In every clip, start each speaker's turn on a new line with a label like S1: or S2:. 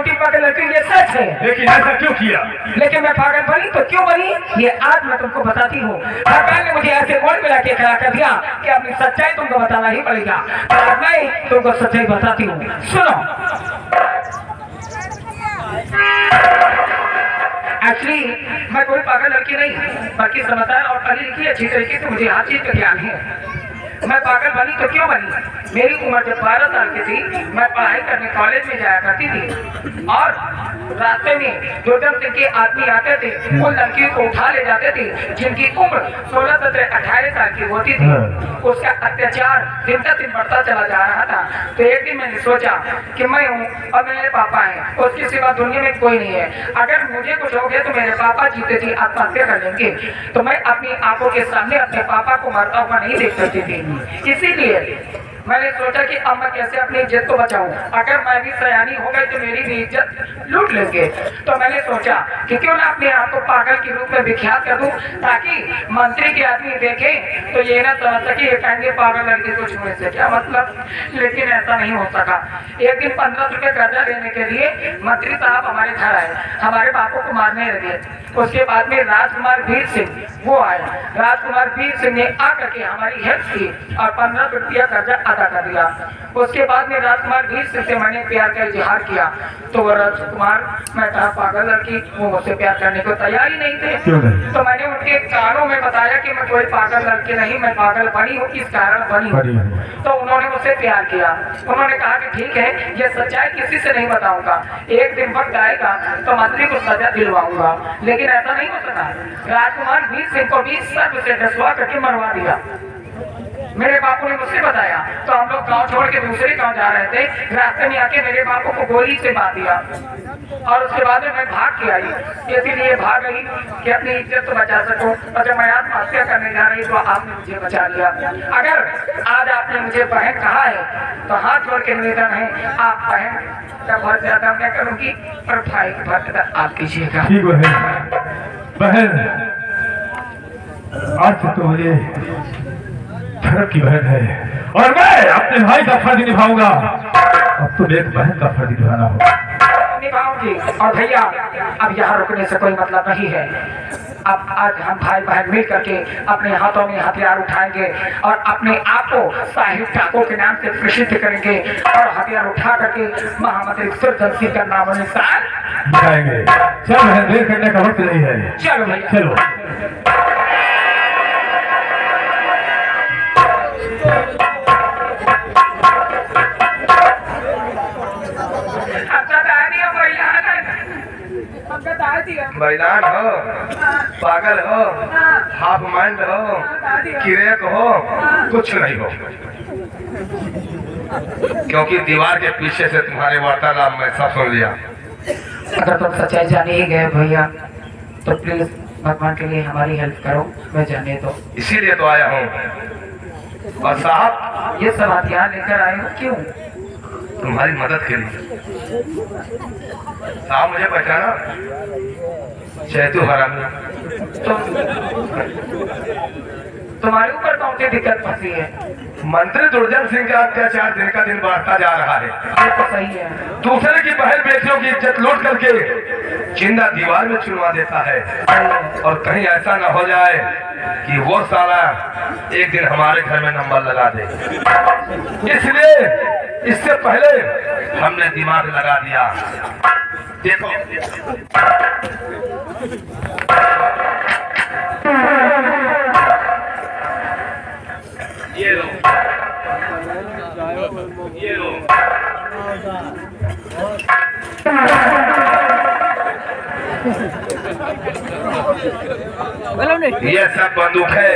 S1: छोटी पागल लड़की, ये सच है।
S2: लेकिन ऐसा क्यों किया?
S1: लेकिन मैं पागल बनी तो क्यों बनी, ये आज मैं तुमको बताती हूँ। भगवान ने मुझे ऐसे गोल मिला के खड़ा कर दिया कि अपनी सच्चाई तुमको बताना ही पड़ेगा। और मैं तुमको सच्चाई बताती हूँ, सुनो। एक्चुअली मैं कोई पागल लड़की नहीं, बल्कि समझदार और पढ़ी लिखी अच्छी तरीके से मुझे हर चीज का ज्ञान है। मैं पागल बनी तो क्यों बनी, मेरी उम्र जब 12 साल की थी, मैं पढ़ाई करने कॉलेज में जाया करती थी और रास्ते में जो के आदमी आते थे वो लड़कियों को उठा ले जाते थे जिनकी उम्र 16, 17, 18 साल की होती थी। उसका अत्याचार दिन का दिन बढ़ता चला जा रहा था। तो एक दिन मैंने सोचा कि मैं हूँ और मेरे पापा हैं, उसके सिवा दुनिया में कोई नहीं है। अगर मुझे कुछ हो गया तो मेरे पापा जीते जी आत्महत्या कर लेंगे, तो मैं अपनी आंखों के सामने अपने पापा को मरता हुआ नहीं देख सकती थी। इसीलिए मैंने सोचा कि अब मैं कैसे अपनी इज्जत को बचाऊं। अगर मैं भी सयानी हो गई तो मेरी भी इज्जत लूट लेंगे। तो मैंने सोचा कि क्यों ना अपने आप को पागल के रूप में विख्यात कर दूं, ताकि मंत्री के आदमी देखे तो ये ना समझ सके ये कहेंगे पागल लड़की को छूने से क्या मतलब। लेकिन ऐसा नहीं हो सका। एक दिन 15 रुपए कर्जा लेने के लिए मंत्री साहब हमारे घर आए, हमारे बापू को मारने लगे। उसके बाद में राजकुमार वीर सिंह वो आए। राजकुमार वीर सिंह ने आकर के हमारी हेल्प की और 15 रुपया कर्जा अदा कर दिया। उसके बाद में राजकुमार वीर सिंह से मैंने प्यार का इजहार किया, तो वो राजकुमार, मैं कहा पागल लड़की, वो मुझसे प्यार करने को तैयार ही नहीं थे। तो मैंने उनके कानों में बताया कि मैं कोई पागल लड़की नहीं, मैं पागल बनी हूँ, किस कारण बनी हूँ। तो उन्होंने मुझसे प्यार किया। उन्होंने कहा कि ठीक है, ये सच्चाई किसी से नहीं बताऊंगा, एक दिन वक्त आएगा तो मंत्री को सजा दिलवाऊंगा। लेकिन ऐसा नहीं हो सका। राजकुमार वीर सिंह को भी सर्व से डसवा करके मरवा दिया। मेरे बापू ने मुझसे बताया तो हम लोग गांव छोड़ के दूसरे गांव जा रहे थे। रास्ते में आके मेरे बापू को गोली से मार दिया और उसके बाद में मैं भाग के आई। इसीलिए भाग गई कि अपनी इज्जत तो बचा सकूं। और जब मैं आत्महत्या करने जा रही तो आपने मुझे बचा लिया। अगर आज आपने मुझे बहन कहा है तो हाथ जोड़ के निवेदन है, आप बहन का बहुत ज्यादा मैं करूंगी और भाई की बहुत आप कीजिएगा।
S2: ठीक है बहन, आज से तो मुझे धर्म की बहन है और मैं अपने भाई का फर्ज निभाऊंगा। अब तुम एक बहन का फर्ज निभाना होगा।
S1: निभाऊंगी। और भैया अब यहाँ रुकने से कोई मतलब नहीं है। अब आज हम भाई बहन मिल करके अपने हाथों में हथियार उठाएंगे और अपने आप को साहिब ठाकुर के नाम से प्रसिद्ध करेंगे और हथियार उठा करके महामंत्री सुरजन सिंह का नाम निशान
S2: दिखाएंगे। चल बहन, देर करने का वक्त नहीं है।
S1: चलो भैया
S2: चलो।
S3: मैदान हो, पागल हो, हाफ माइंड हो, किरेक हो, कुछ नहीं हो, क्योंकि दीवार के पीछे से तुम्हारे वार्तालाप में सब सुन लिया।
S1: अगर तुम सच्चाई जाने ही गए भैया तो प्लीज भगवान के लिए हमारी हेल्प करो, मैं जाने दो।
S3: इसीलिए तो आया हूँ। और साहब
S1: ये सब हथियार लेकर आए हो क्यों?
S3: तुम्हारी मदद के लिए। साहब मुझे पहचाना? चैतू हरामी।
S1: तुम्हारे ऊपर कौन सी दिक्कत फंसी है?
S3: मंत्री दुर्जन सिंह का अत्याचार दिन का दिन बढ़ता जा रहा है।
S1: ये तो सही है।
S3: दूसरे की बहन बेटियों की इज्जत लूट करके जिंदा दीवार में चुनवा देता है। और कहीं ऐसा न हो जाए कि वो साला एक दिन हमारे घर में नंबर लगा दे। इसलिए इससे पहले हमने दिमाग लगा दिया। देखो ये लो, ये लो। ये सब बंदूक है,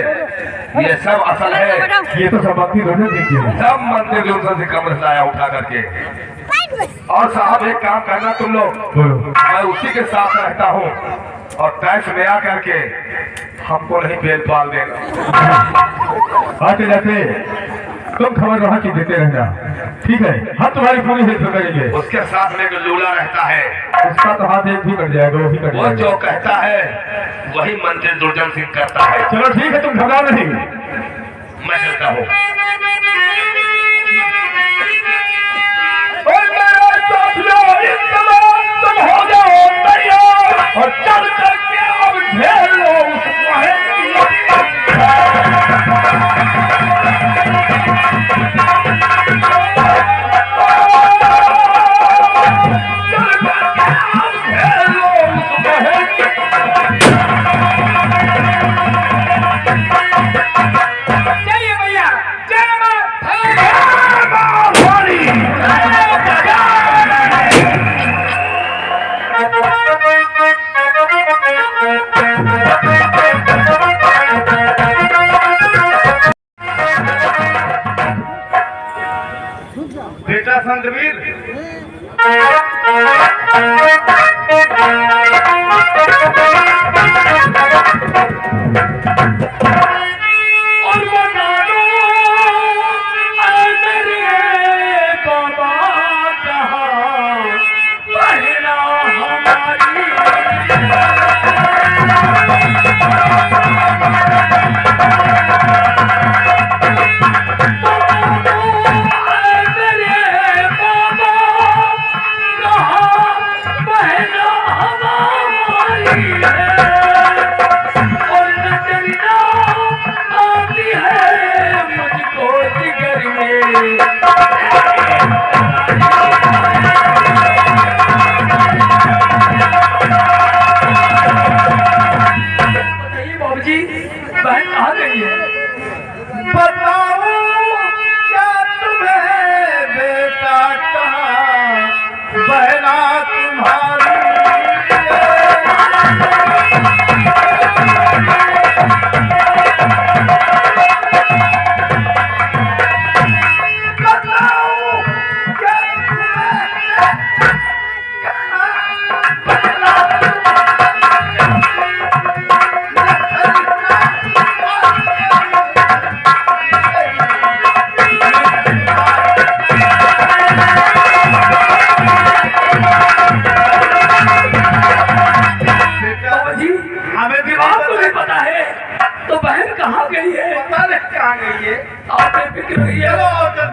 S3: ये सब असल है।
S2: ये तो सब मंत्री दोनों देखिए।
S3: सब मंत्री दूसरे से कमरे से आया उठा करके। और साहब एक काम करना तुम लोग, मैं उसी के साथ रहता हूँ और टैक्स में आ करके हमको नहीं बेल पाल देना।
S2: आते जाते तुम खबर वहाँ की देते रहना, ठीक है? हम तुम्हारी पूरी हेल्प करेंगे।
S3: उसके साथ में जो लूला रहता है
S2: उसका तो हाथ एक भी कट जाएगा, वो भी कट
S3: वो
S2: जाएगा।
S3: जो कहता है वही मंत्री दुर्जन सिंह करता है।
S2: चलो ठीक है, तुम घबरा नहीं,
S3: मैं चलता हूँ।
S2: और मेरे साथियों, इस समय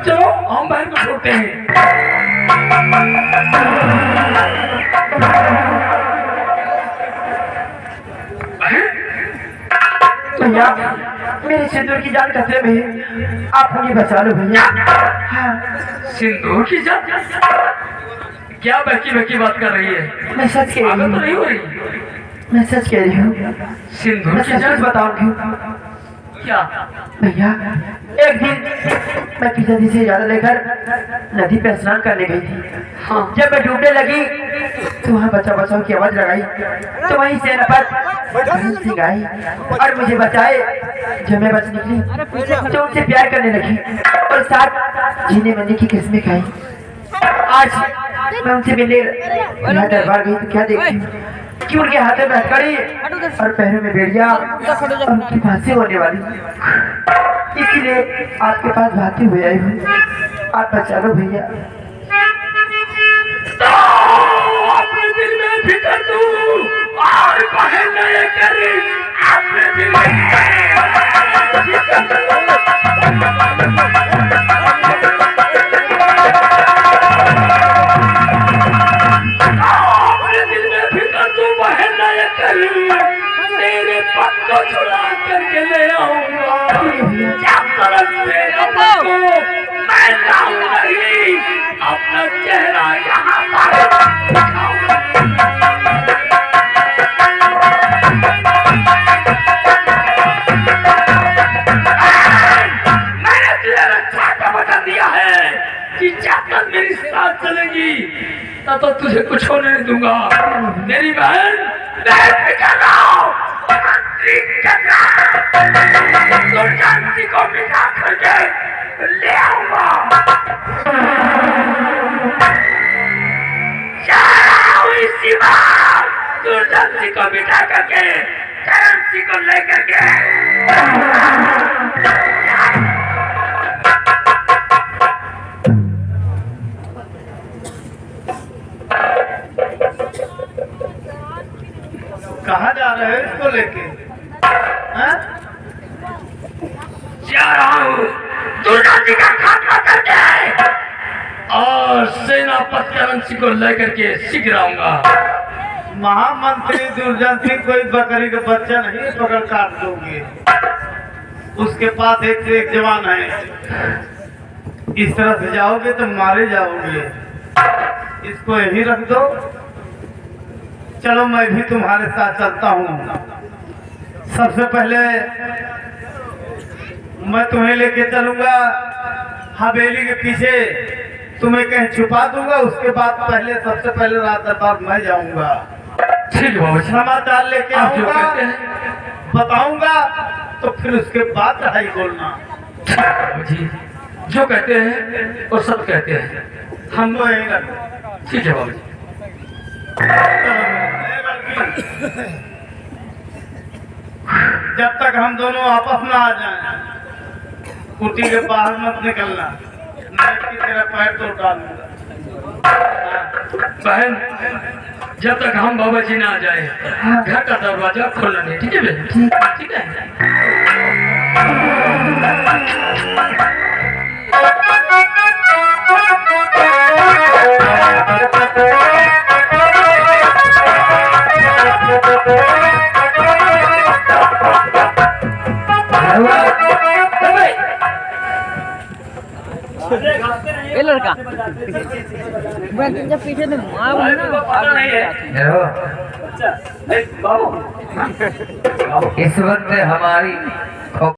S1: चलो हम बहन को छोड़ते हैं।
S4: भैया मेरे सिंदूर की जान खतरे में है, आप मुझे बचा लो भैया। हाँ।
S1: सिंदूर की जान? क्या बहकी बहकी बात कर रही है?
S4: मैं सच कह रही
S1: तो नहीं हो
S4: हूँ,
S1: रही।
S4: मैं सच कह रही हूँ,
S1: सिंदूर
S4: मैं
S1: की
S4: सच
S1: जान
S4: बताऊंगी।
S1: क्या?
S4: भैया एक दिन मैं पिताजी से इजाजत लेकर नदी पे स्नान करने गई थी।
S1: हाँ।
S4: जब मैं डूबने लगी तो वहाँ बचाओ बचाओ की आवाज लगाई, तो वहीं से नपत सिंह आई और मुझे बचाए। जब मैं बच निकली तो उनसे प्यार करने लगी और साथ जीने मरने की किस्में खाई। आज मैं उनसे मिलने यहाँ दरबार गई तो क्या देखती कि उनके हाथों में हथकड़ी और पैरों में बेड़िया और उनकी फांसी होने वाली। इसीलिए आपके पास भागते हुए आई हूँ, आप बचा लो भैया।
S1: तो अपने दिल में फिकर तू और बहन नहीं करी, अपने दिल में फिकर तू बहन नहीं करी, तेरे पग को छुड़ा करके ले आऊंगा। जब तरफ मेरे पग को मैं लाऊंगा ही, अपना चेहरा यहाँ पर मैंने तुझे रक्षा का वचन दिया है कि जब तक मेरी साथ चलेगी तब तक तुझे कुछ होने नहीं दूंगा। मेरी बहन दुर्गावती को मिटा करके ले आऊंगा। दुर्गावती को मिटा करके चरण सिंह को लेकर के
S5: कहाँ जा रहे हो इसको लेके?
S1: जा रहा हूँ दुर्गा जी का खात्मा करके और सेनापति चरण सिंह को लेकर के शीघ्र आऊंगा।
S5: महामंत्री दुर्जन सिंह कोई बकरी का बच्चा नहीं पकड़ काट दोगे। उसके पास एक से एक जवान है, इस तरह से जाओगे तो मारे जाओगे। इसको यही रख दो। चलो मैं भी तुम्हारे साथ चलता हूँ। सबसे पहले मैं तुम्हें लेके चलूंगा हवेली के पीछे, तुम्हें कहीं छुपा दूंगा। उसके बाद सबसे पहले रात दरबार मैं जाऊंगा।
S1: ठीक है,
S5: समाचार लेके
S1: आप जो
S5: आऊंगा,
S1: कहते हैं
S5: बताऊंगा, तो फिर उसके बाद चढ़ाई बोलना।
S1: जी जो कहते हैं और सब कहते हैं,
S5: हम तो यही रखो।
S1: ठीक है बाबू जी।
S5: जब तक हम दोनों आपस में आ जाएं, कुटी के बाहर मत निकलना, नहीं कि तेरा पैर तो डालूंगा।
S1: बहन, जब तक हम बाबा जी ना आ जाए घर का दरवाजा खोलना नहीं, ठीक है बहन? ठीक है।
S6: ये लड़का जब पीछे से माँ
S1: पता नहीं है
S4: इस वक्त हमारी